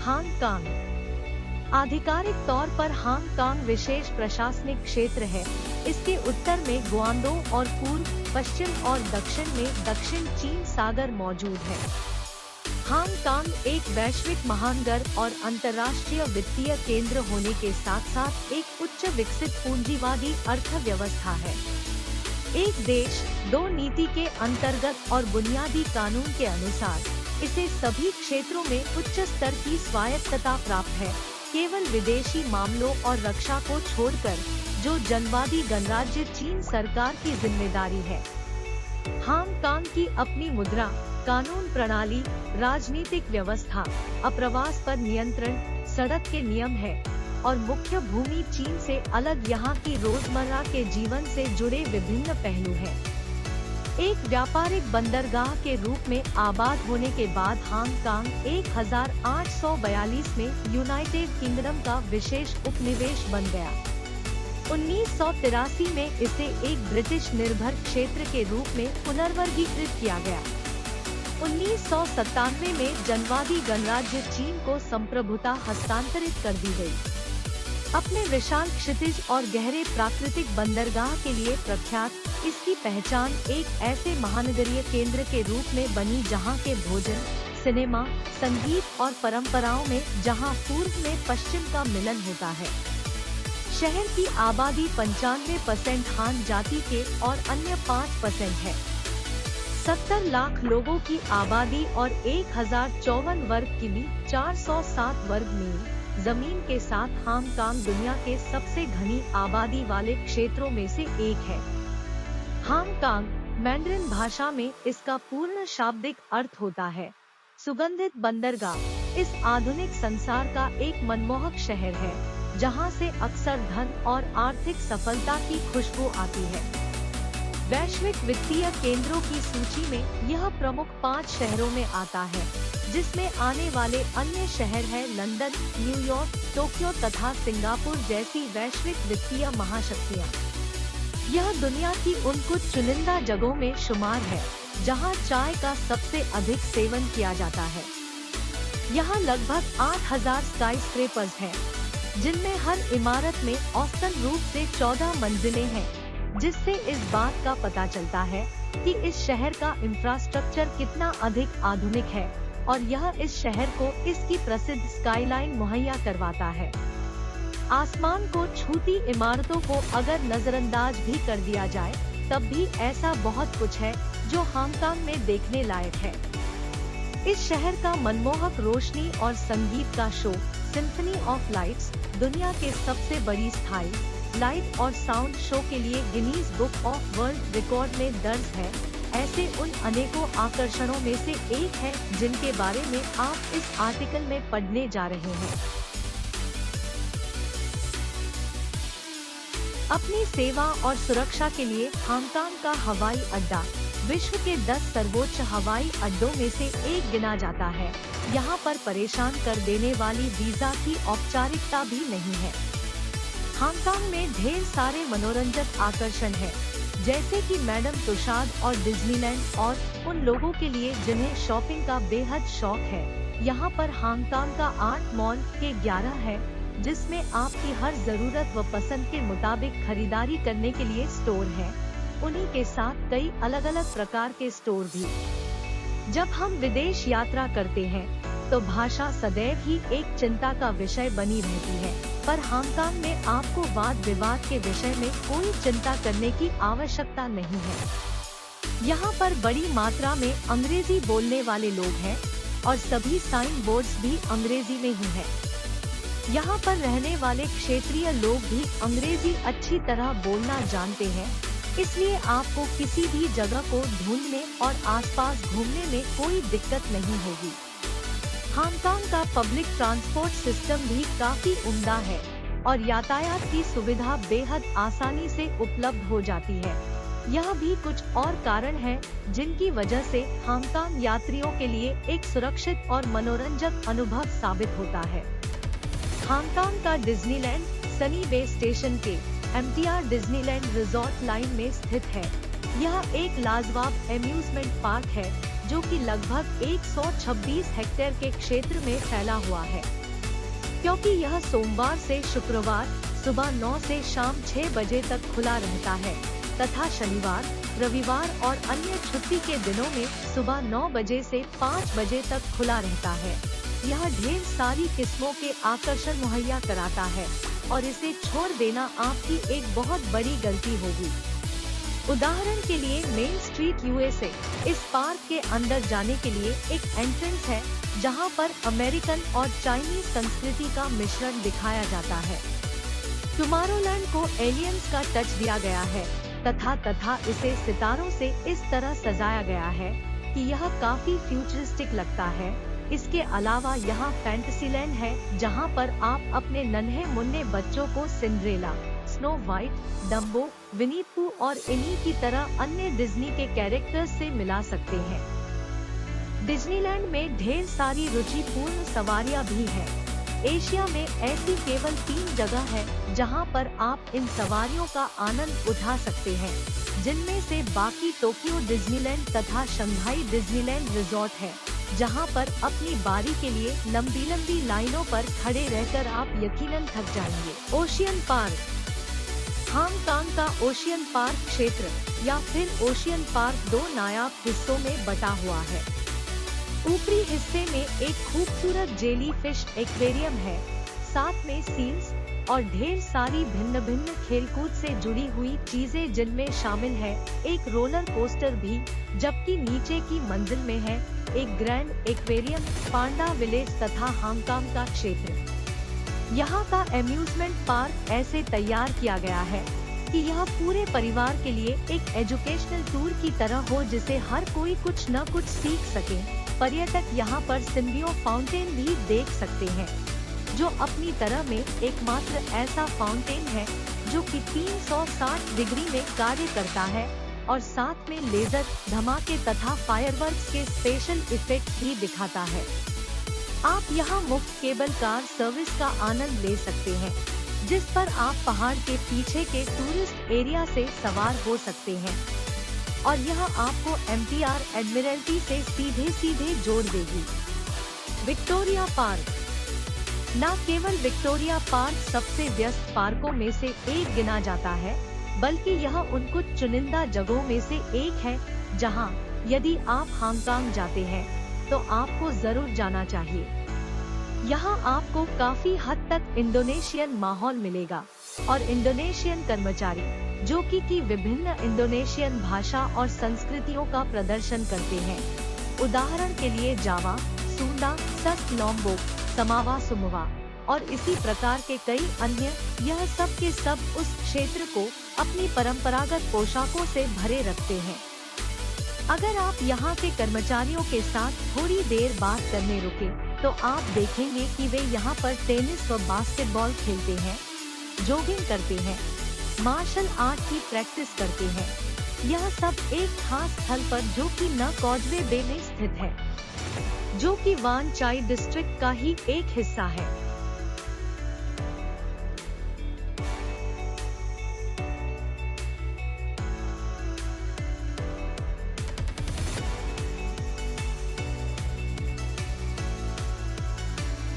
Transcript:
Hong Kong आधिकारिक तौर पर हांगकांग विशेष प्रशासनिक क्षेत्र है। इसके उत्तर में ग्वांडो और पूर्व, पश्चिम और दक्षिण में दक्षिण चीन सागर मौजूद है। हांगकांग एक वैश्विक महानगर और अंतर्राष्ट्रीय वित्तीय केंद्र होने के साथ साथ एक उच्च विकसित पूंजीवादी अर्थव्यवस्था है। एक देश दो नीति के अंतर्गत और बुनियादी कानून के अनुसार इसे सभी क्षेत्रों में उच्च स्तर की स्वायत्तता प्राप्त है, केवल विदेशी मामलों और रक्षा को छोड़कर, जो जनवादी गणराज्य चीन सरकार की जिम्मेदारी है। हांगकांग की अपनी मुद्रा, कानून प्रणाली, राजनीतिक व्यवस्था, अप्रवास पर नियंत्रण, सड़क के नियम है और मुख्य भूमि चीन से अलग यहाँ की रोजमर्रा के जीवन से जुड़े विभिन्न पहलू हैं। एक व्यापारिक बंदरगाह के रूप में आबाद होने के बाद हांगकांग 1842 में यूनाइटेड किंगडम का विशेष उपनिवेश बन गया। 1983 में इसे एक ब्रिटिश निर्भर क्षेत्र के रूप में पुनर्वर्गीकृत किया गया। 1997 में जनवादी गणराज्य चीन को संप्रभुता हस्तांतरित कर दी गई। अपने विशाल क्षितिज और गहरे प्राकृतिक बंदरगाह के लिए प्रख्यात, इसकी पहचान एक ऐसे महानगरीय केंद्र के रूप में बनी जहां के भोजन, सिनेमा, संगीत और परंपराओं में जहां पूर्व में पश्चिम का मिलन होता है। शहर की आबादी 95% हान जाति के और अन्य 5% है। 70 लाख लोगों की आबादी और 1054 वर्ग किमी 407 वर्ग मील जमीन के साथ हांगकांग दुनिया के सबसे घनी आबादी वाले क्षेत्रों में से एक है। हांगकांग मैंड्रिन भाषा में इसका पूर्ण शाब्दिक अर्थ होता है सुगंधित बंदरगाह। इस आधुनिक संसार का एक मनमोहक शहर है जहां से अक्सर धन और आर्थिक सफलता की खुशबू आती है। वैश्विक वित्तीय केंद्रों की सूची में यह प्रमुख 5 शहरों में आता है, जिसमें आने वाले अन्य शहर हैं लंदन, न्यूयॉर्क, टोक्यो तथा सिंगापुर जैसी वैश्विक वित्तीय महाशक्तियां। यह दुनिया की उन कुछ चुनिंदा जगहों में शुमार है जहां चाय का सबसे अधिक सेवन किया जाता है। यहां लगभग 8000 स्काईस्क्रेपर्स हैं, जिनमें हर इमारत में औसतन रूप से 14 मंजिलें हैं, जिससे इस बात का पता चलता है कि इस शहर का इंफ्रास्ट्रक्चर कितना अधिक आधुनिक है और यह इस शहर को इसकी प्रसिद्ध स्काईलाइन मुहैया करवाता है। आसमान को छूती इमारतों को अगर नजरअंदाज भी कर दिया जाए, तब भी ऐसा बहुत कुछ है जो हांगकांग में देखने लायक है। इस शहर का मनमोहक रोशनी और संगीत का शो सिम्फनी ऑफ लाइट्स दुनिया के सबसे बड़ी स्थायी लाइट और साउंड शो के लिए Guinness book of world record में दर्ज है। ऐसे उन अनेकों आकर्षणों में से एक है जिनके बारे में आप इस आर्टिकल में पढ़ने जा रहे हैं। अपनी सेवा और सुरक्षा के लिए हांगकांग का हवाई अड्डा विश्व के 10 सर्वोच्च हवाई अड्डों में से एक गिना जाता है। यहाँ पर परेशान कर देने वाली वीजा की औपचारिकता भी नहीं है। हांगकांग में ढेर सारे मनोरंजक आकर्षण हैं, जैसे कि मैडम तुसाद और डिज्नीलैंड, और उन लोगों के लिए जिन्हें शॉपिंग का बेहद शौक है। यहाँ पर हांगकांग का आर्ट मॉल के 11 है, जिसमें आपकी हर जरूरत व पसंद के मुताबिक खरीदारी करने के लिए स्टोर है। उन्हीं के साथ कई अलग अलग प्रकार के स्टोर भी। जब हम विदेश यात्रा करते हैं तो भाषा सदैव ही एक चिंता का विषय बनी रहती है, पर हांगकांग में आपको वाद विवाद के विषय में कोई चिंता करने की आवश्यकता नहीं है। यहाँ पर बड़ी मात्रा में अंग्रेजी बोलने वाले लोग हैं और सभी साइन बोर्ड्स भी अंग्रेजी में ही है। यहाँ पर रहने वाले क्षेत्रीय लोग भी अंग्रेजी अच्छी तरह बोलना जानते हैं, इसलिए आपको किसी भी जगह को ढूंढने और आसपास घूमने में कोई दिक्कत नहीं होगी। हांगकांग का पब्लिक ट्रांसपोर्ट सिस्टम भी काफी उम्दा है और यातायात की सुविधा बेहद आसानी से उपलब्ध हो जाती है। यह भी कुछ और कारण हैं जिनकी वजह से हांगकांग यात्रियों के लिए एक सुरक्षित और मनोरंजक अनुभव साबित होता है। हांगकांग का डिज्नीलैंड सनी बे स्टेशन के एमटीआर डिज्नीलैंड रिजॉर्ट लाइन में स्थित है। यह एक लाजवाब एम्यूजमेंट पार्क है जो कि लगभग 126 हेक्टेयर के क्षेत्र में फैला हुआ है। क्योंकि यह सोमवार से शुक्रवार सुबह 9 से शाम 6 बजे तक खुला रहता है तथा शनिवार, रविवार और अन्य छुट्टी के दिनों में सुबह 9 बजे से 5 बजे तक खुला रहता है। यह ढेर सारी किस्मों के आकर्षण मुहैया कराता है और इसे छोड़ देना आपकी एक बहुत बड़ी गलती होगी। उदाहरण के लिए मेन स्ट्रीट यूएसए, इस पार्क के अंदर जाने के लिए एक एंट्रेंस है जहां पर अमेरिकन और चाइनीज संस्कृति का मिश्रण दिखाया जाता है। टुमारोलैंड को एलियंस का टच दिया गया है तथा इसे सितारों से इस तरह सजाया गया है कि यह काफी फ्यूचरिस्टिक लगता है। इसके अलावा यहाँ फैंटेसीलैंड है जहाँ पर आप अपने नन्हे मुन्ने बच्चों को सिंड्रेला, स्नो वाइट, डम्बो, विनी पू और इन्हीं की तरह अन्य डिज्नी के कैरेक्टर्स से मिला सकते हैं। डिज्नीलैंड में ढेर सारी रुचिपूर्ण सवारियां भी हैं। एशिया में ऐसी केवल 3 जगह है जहां पर आप इन सवारियों का आनंद उठा सकते हैं, जिनमें से बाकी टोक्यो डिज्नीलैंड तथा शंघाई डिज्नीलैंड रिजॉर्ट है, जहां पर अपनी बारी के लिए लंबी लाइनों पर खड़े रहकर आप यकीनन थक जाएंगे। ओशियन पार्क, हांगकांग का ओशियन पार्क क्षेत्र या फिर ओशियन पार्क 2 नायाब हिस्सों में बटा हुआ है। ऊपरी हिस्से में एक खूबसूरत जेली फिश एक्वेरियम है, साथ में सील्स और ढेर सारी भिन्न खेलकूद से जुड़ी हुई चीजें, जिनमें शामिल है एक रोलर कोस्टर भी, जबकि नीचे की मंजिल में है एक ग्रैंड एक्वेरियम, पांडा विलेज तथा हांगकांग का क्षेत्र। यहाँ का एम्यूजमेंट पार्क ऐसे तैयार किया गया है कि यह पूरे परिवार के लिए एक एजुकेशनल टूर की तरह हो, जिसे हर कोई कुछ न कुछ सीख सके। पर्यटक यहाँ पर सिम्बियो फाउंटेन भी देख सकते हैं, जो अपनी तरह में एकमात्र ऐसा फाउंटेन है जो कि 360 डिग्री में कार्य करता है और साथ में लेजर धमाके तथा फायरवर्क्स के स्पेशल इफेक्ट भी दिखाता है। आप यहाँ मुफ्त केबल कार सर्विस का आनंद ले सकते हैं, जिस पर आप पहाड़ के पीछे के टूरिस्ट एरिया से सवार हो सकते हैं और यह आपको MTR एडमिरल्टी से सीधे जोड़ देगी। विक्टोरिया पार्क, न केवल विक्टोरिया पार्क सबसे व्यस्त पार्कों में से एक गिना जाता है, बल्कि यह उन कुछ चुनिंदा जगहों में से एक है जहां यदि आप हांगकांग जाते हैं तो आपको जरूर जाना चाहिए। यहाँ आपको काफी हद तक इंडोनेशियन माहौल मिलेगा और इंडोनेशियन कर्मचारी जो कि विभिन्न इंडोनेशियन भाषा और संस्कृतियों का प्रदर्शन करते हैं। उदाहरण के लिए जावा, सुंडा, सस लोम्बोक, समावा सुमवा और इसी प्रकार के कई अन्य, यह सब के सब उस क्षेत्र को अपनी परंपरागत पोशाकों से भरे रखते हैं। अगर आप यहाँ के कर्मचारियों के साथ थोड़ी देर बात करने रुके तो आप देखेंगे कि वे यहाँ पर टेनिस व बास्केटबॉल खेलते हैं, जॉगिंग करते हैं, मार्शल आर्ट की प्रैक्टिस करते हैं। यह सब एक खास स्थल पर जो कि न कॉजवे बे में स्थित है, जो कि वान चाई डिस्ट्रिक्ट का ही एक हिस्सा है।